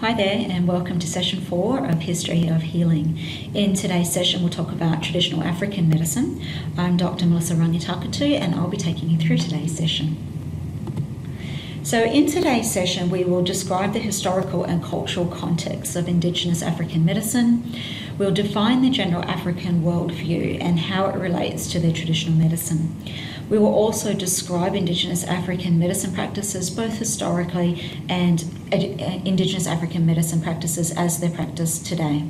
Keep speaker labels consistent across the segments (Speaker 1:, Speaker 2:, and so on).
Speaker 1: Hi there, and welcome to session 4 of History of Healing. In today's session, we'll talk about traditional African medicine. I'm Dr. Melissa Rangitakatu, and I'll be taking you through today's session. So in today's session, we will describe the historical and cultural context of Indigenous African medicine. We'll define the general African worldview and how it relates to their traditional medicine. We will also describe Indigenous African medicine practices, both historically and Indigenous African medicine practices as they're practiced today.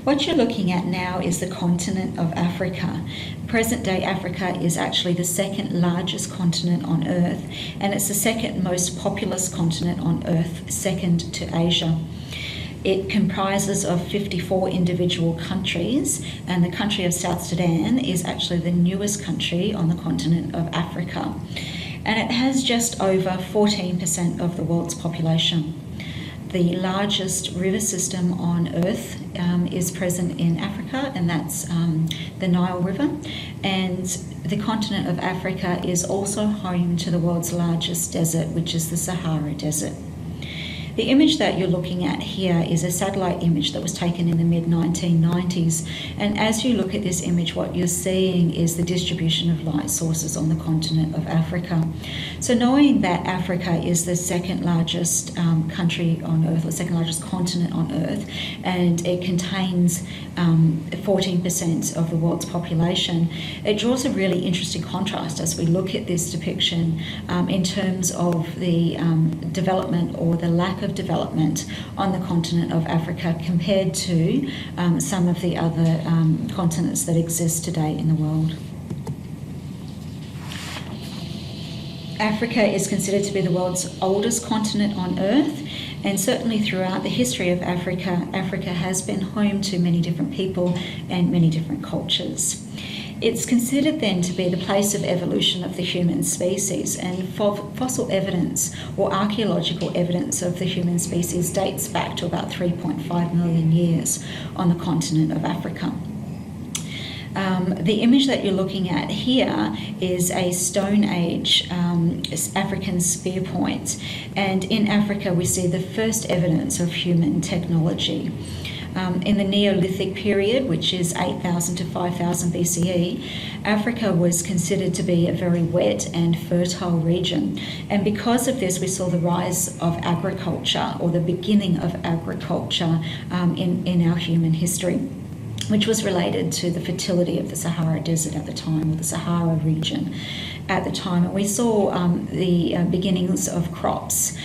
Speaker 1: What you're looking at now is the continent of Africa. Present-day Africa is actually the second largest continent on Earth, and it's the second most populous continent on Earth, second to Asia. It comprises of 54 individual countries, and the country of South Sudan is actually the newest country on the continent of Africa. And it has just over 14% of the world's population. The largest river system on Earth is present in Africa, and that's the Nile River. And the continent of Africa is also home to the world's largest desert, which is the Sahara Desert. The image that you're looking at here is a satellite image that was taken in the mid-1990s. And as you look at this image, what you're seeing is the distribution of light sources on the continent of Africa. So knowing that Africa is the second largest country on Earth, or second largest continent on Earth, and it contains 14% of the world's population, it draws a really interesting contrast as we look at this depiction in terms of the development or the lack of development on the continent of Africa compared to some of the other continents that exist today in the world. Africa is considered to be the world's oldest continent on Earth, and certainly throughout the history of Africa, Africa has been home to many different people and many different cultures. It's considered then to be the place of evolution of the human species, and fossil evidence or archaeological evidence of the human species dates back to about 3.5 million years on the continent of Africa. The image that you're looking at here is a Stone Age African spear point, and in Africa we see the first evidence of human technology. In the Neolithic period, which is 8,000 to 5,000 BCE, Africa was considered to be a very wet and fertile region. And because of this, we saw the rise of agriculture, or the beginning of agriculture in our human history, which was related to the fertility of the Sahara Desert at the time, or the Sahara region at the time. And we saw the beginnings of crops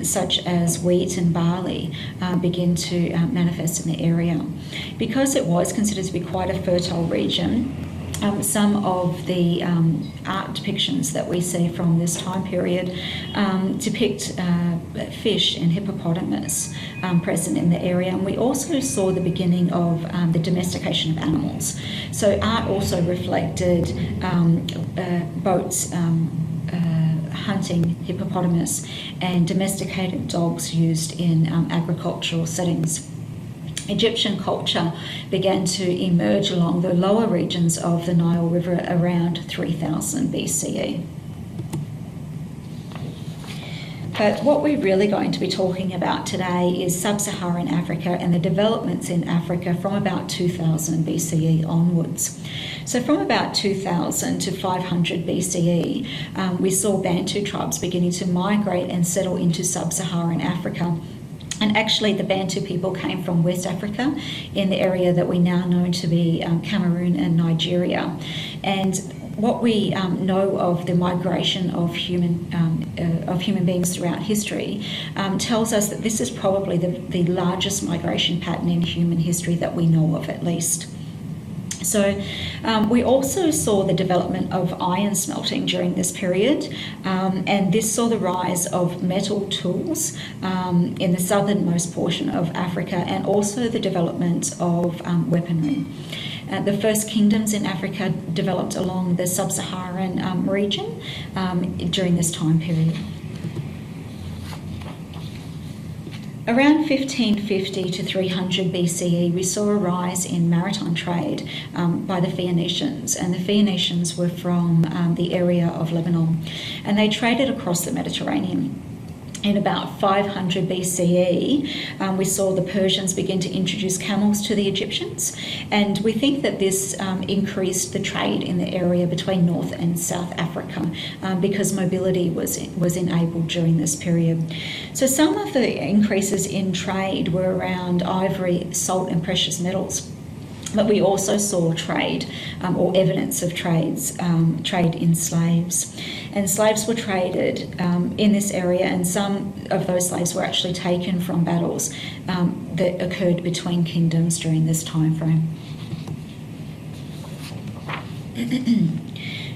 Speaker 1: such as wheat and barley begin to manifest in the area. Because it was considered to be quite a fertile region, some of the art depictions that we see from this time period depict fish and hippopotamus present in the area. And we also saw the beginning of the domestication of animals. So art also reflected boats hunting hippopotamus and domesticated dogs used in agricultural settings. Egyptian culture began to emerge along the lower regions of the Nile River around 3000 BCE. But what we're really going to be talking about today is sub-Saharan Africa and the developments in Africa from about 2000 BCE onwards. So from about 2000 to 500 BCE, we saw Bantu tribes beginning to migrate and settle into sub-Saharan Africa. And actually the Bantu people came from West Africa in the area that we now know to be Cameroon and Nigeria. And what we know of the migration of human beings throughout history tells us that this is probably the largest migration pattern in human history that we know of, at least. So we also saw the development of iron smelting during this period, and this saw the rise of metal tools in the southernmost portion of Africa, and also the development of weaponry. The first kingdoms in Africa developed along the sub-Saharan region during this time period. Around 1550 to 300 BCE, we saw a rise in maritime trade by the Phoenicians, and the Phoenicians were from the area of Lebanon, and they traded across the Mediterranean. in about 500 BCE, we saw the Persians begin to introduce camels to the Egyptians, and we think that this increased the trade in the area between North and South Africa because mobility was enabled during this period. So some of the increases in trade were around ivory, salt and precious metals. But we also saw trade, or evidence of trade in slaves. And slaves were traded in this area, and some of those slaves were actually taken from battles that occurred between kingdoms during this time frame.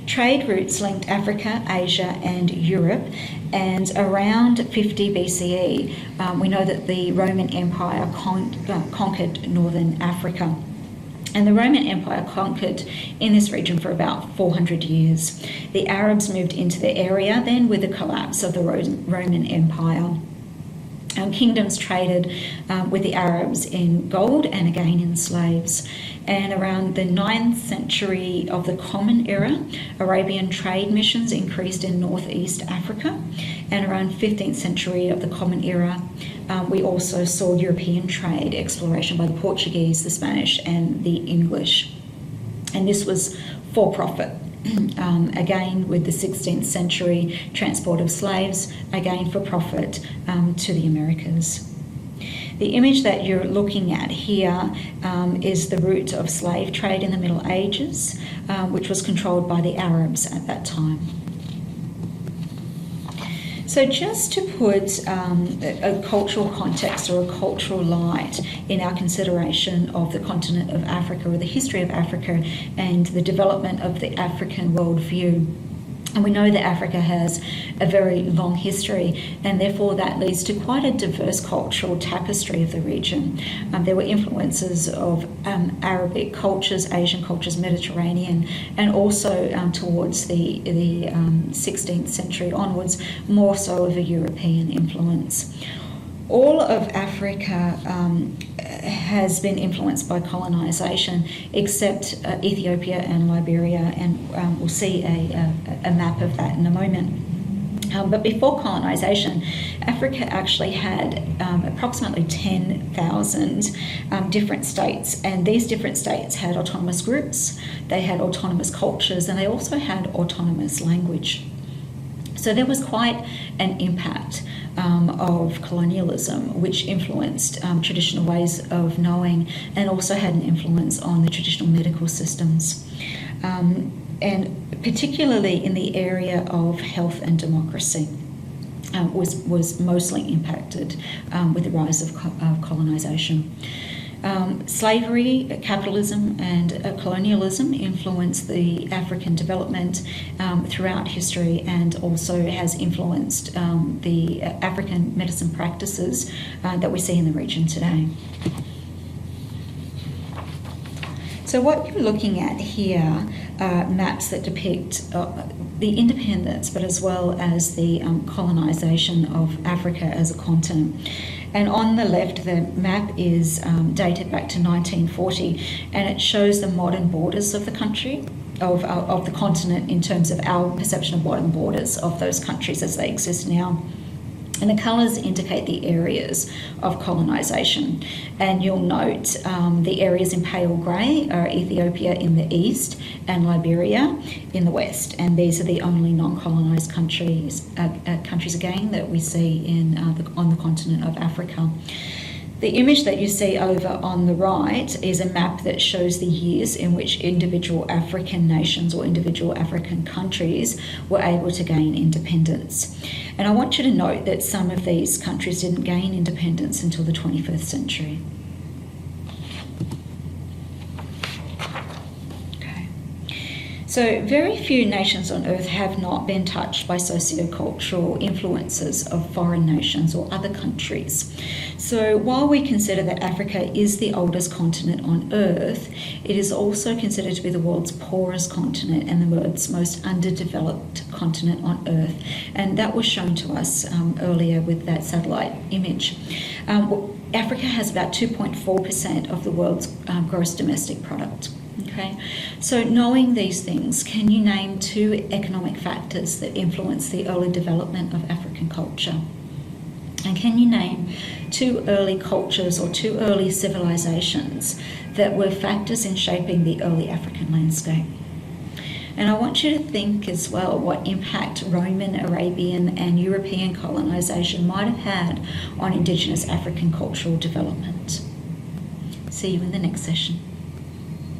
Speaker 1: Trade routes linked Africa, Asia and Europe, and around 50 BCE we know that the Roman Empire conquered northern Africa. And the Roman Empire conquered in this region for about 400 years. The Arabs moved into the area then with the collapse of the Roman Empire. Kingdoms traded with the Arabs in gold and again in slaves. And around the 9th century of the Common Era, Arabian trade missions increased in northeast Africa. And around 15th century of the Common Era, we also saw European trade exploration by the Portuguese, the Spanish and the English. And this was for profit. Again with the 16th century transport of slaves, again for profit to the Americas. The image that you're looking at here is the route of slave trade in the Middle Ages, which was controlled by the Arabs at that time. So just to put a cultural context or a cultural light in our consideration of the continent of Africa or the history of Africa and the development of the African worldview. And we know that Africa has a very long history, and therefore that leads to quite a diverse cultural tapestry of the region. There were influences of Arabic cultures, Asian cultures, Mediterranean, and also towards the 16th century onwards, more so of a European influence. All of Africa has been influenced by colonisation, except Ethiopia and Liberia, and we'll see a map of that in a moment. But before colonisation, Africa actually had approximately 10,000 different states, and these different states had autonomous groups, they had autonomous cultures, and they also had autonomous language. So there was quite an impact of colonialism, which influenced traditional ways of knowing and also had an influence on the traditional medical systems. And particularly in the area of health and democracy was mostly impacted with the rise of colonisation. Slavery, capitalism and colonialism influenced the African development throughout history, and also has influenced the African medicine practices that we see in the region today. So what you're looking at here are maps that depict the independence, but as well as the colonisation of Africa as a continent. And on the left, the map is dated back to 1940, and it shows the modern borders of the country, of the continent, in terms of our perception of modern borders of those countries as they exist now. And the colours indicate the areas of colonisation. And you'll note the areas in pale grey are Ethiopia in the east and Liberia in the west. And these are the only non-colonised countries again that we see in on the continent of Africa. The image that you see over on the right is a map that shows the years in which individual African nations or individual African countries were able to gain independence. And I want you to note that some of these countries didn't gain independence until the 21st century. So very few nations on earth have not been touched by sociocultural influences of foreign nations or other countries. So while we consider that Africa is the oldest continent on earth, it is also considered to be the world's poorest continent and the world's most underdeveloped continent on earth. And that was shown to us earlier with that satellite image. Africa has about 2.4% of the world's gross domestic product. Okay, so knowing these things, can you name two economic factors that influence the early development of African culture? And can you name two early cultures or two early civilizations that were factors in shaping the early African landscape? And I want you to think as well what impact Roman, Arabian and European colonisation might have had on Indigenous African cultural development. See you in the next session.